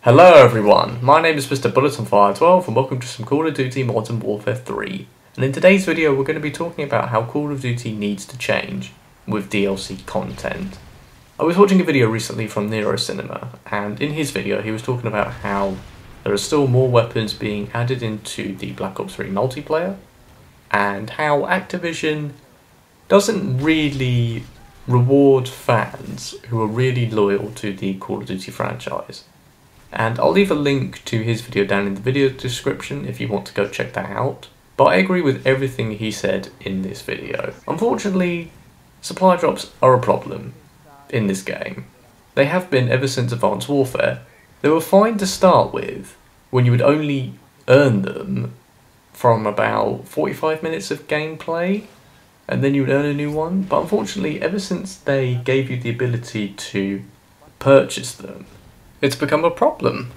Hello everyone, my name is Mr. Bullet on Fire 12 and welcome to some Call of Duty Modern Warfare 3. And in today's video we're going to be talking about how Call of Duty needs to change with DLC content. I was watching a video recently from Nero Cinema, and in his video he was talking about how there are still more weapons being added into the Black Ops 3 multiplayer, and how Activision doesn't really reward fans who are really loyal to the Call of Duty franchise. And I'll leave a link to his video down in the video description if you want to go check that out. But I agree with everything he said in this video. Unfortunately, supply drops are a problem in this game. They have been ever since Advanced Warfare. They were fine to start with, when you would only earn them from about 45 minutes of gameplay, and then you would earn a new one. But unfortunately, ever since they gave you the ability to purchase them, it's become a problem.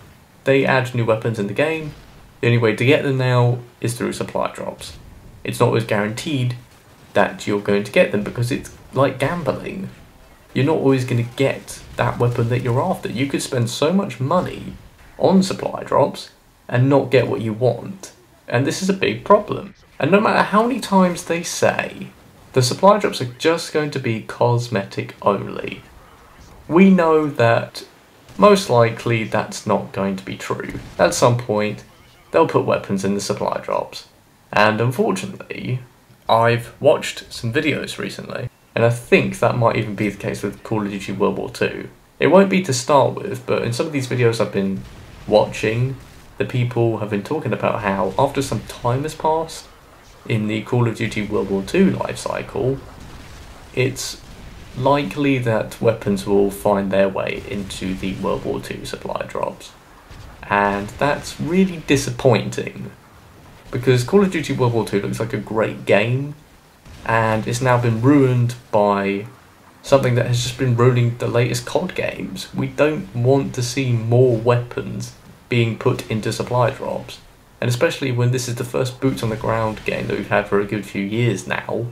They add new weapons in the game. The only way to get them now is through supply drops. It's not always guaranteed that you're going to get them because it's like gambling. You're not always going to get that weapon that you're after. You could spend so much money on supply drops and not get what you want. And this is a big problem. And no matter how many times they say the supply drops are just going to be cosmetic only, we know that most likely that's not going to be true. At some point, they'll put weapons in the supply drops. And unfortunately, I've watched some videos recently, and I think that might even be the case with Call of Duty World War 2. It won't be to start with, but in some of these videos I've been watching, the people have been talking about how after some time has passed in the Call of Duty World War 2 life cycle, it's likely that weapons will find their way into the World War II supply drops. And that's really disappointing, because Call of Duty World War II looks like a great game, and it's now been ruined by something that has just been ruining the latest COD games. We don't want to see more weapons being put into supply drops, and especially when this is the first boots on the ground game that we've had for a good few years now.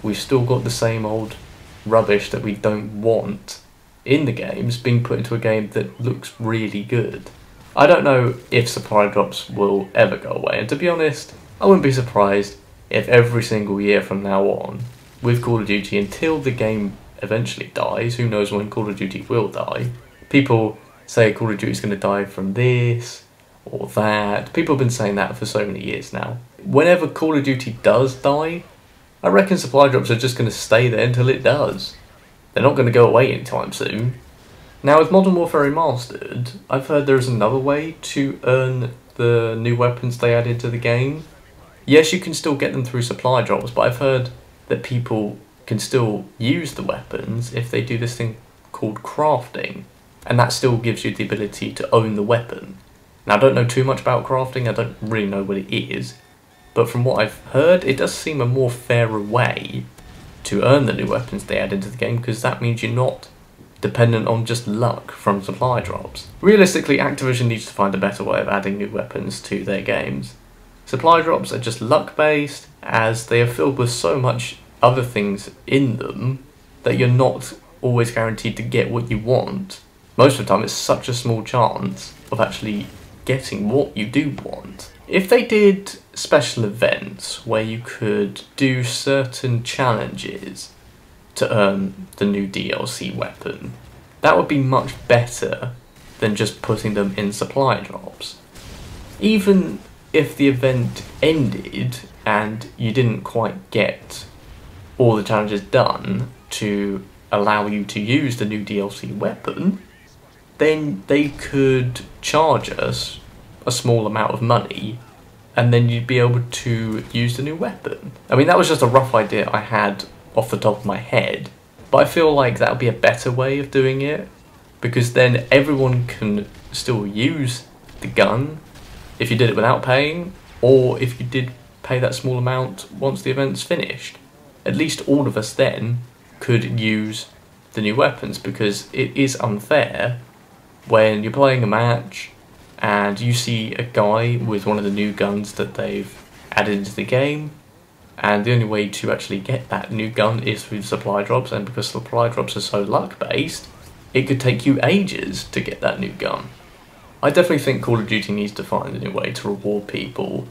We've still got the same old rubbish that we don't want in the games being put into a game that looks really good. I don't know if supply drops will ever go away, and to be honest, I wouldn't be surprised if every single year from now on, with Call of Duty, until the game eventually dies, who knows when Call of Duty will die, people say Call of Duty is going to die from this or that. People have been saying that for so many years now. Whenever Call of Duty does die, I reckon supply drops are just going to stay there until it does. They're not going to go away anytime soon. Now with Modern Warfare Remastered, I've heard there's another way to earn the new weapons they add into the game. Yes, you can still get them through supply drops, but I've heard that people can still use the weapons if they do this thing called crafting, and that still gives you the ability to own the weapon. Now I don't know too much about crafting, I don't really know what it is, but from what I've heard, it does seem a more fairer way to earn the new weapons they add into the game, because that means you're not dependent on just luck from supply drops. Realistically, Activision needs to find a better way of adding new weapons to their games. Supply drops are just luck-based, as they are filled with so much other things in them that you're not always guaranteed to get what you want. Most of the time, it's such a small chance of actually getting what you do want. If they did special events where you could do certain challenges to earn the new DLC weapon, that would be much better than just putting them in supply drops. Even if the event ended and you didn't quite get all the challenges done to allow you to use the new DLC weapon, then they could charge us a small amount of money, and then you'd be able to use the new weapon. I mean, that was just a rough idea I had off the top of my head, but I feel like that would be a better way of doing it, because then everyone can still use the gun if you did it without paying, or if you did pay that small amount once the event's finished. At least all of us then could use the new weapons, because it is unfair when you're playing a match and you see a guy with one of the new guns that they've added into the game, and the only way to actually get that new gun is through supply drops, and because supply drops are so luck based, it could take you ages to get that new gun. I definitely think Call of Duty needs to find a new way to reward people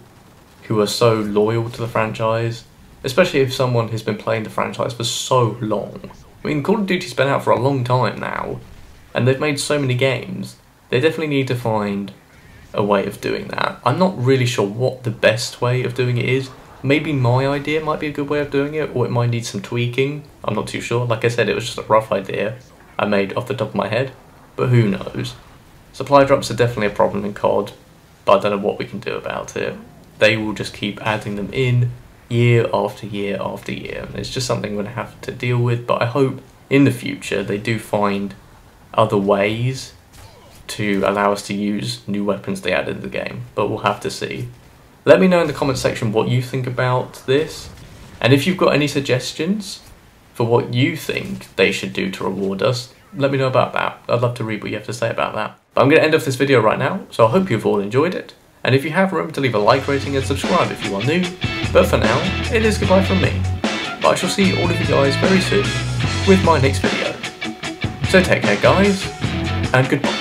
who are so loyal to the franchise, especially if someone has been playing the franchise for so long. I mean, Call of Duty's been out for a long time now, and they've made so many games. They definitely need to find a way of doing that. I'm not really sure what the best way of doing it is. Maybe my idea might be a good way of doing it, or it might need some tweaking. I'm not too sure. Like I said, it was just a rough idea I made off the top of my head, but who knows. Supply drops are definitely a problem in COD, but I don't know what we can do about it. They will just keep adding them in year after year after year. It's just something we're going to have to deal with, but I hope in the future they do find other ways to allow us to use new weapons they added to the game, but we'll have to see. Let me know in the comment section what you think about this, and if you've got any suggestions for what you think they should do to reward us, let me know about that. I'd love to read what you have to say about that. But I'm going to end off this video right now, so I hope you've all enjoyed it, and if you have, remember to leave a like rating and subscribe if you are new. But for now, it is goodbye from me, but I shall see all of you guys very soon with my next video. So take care guys, and goodbye.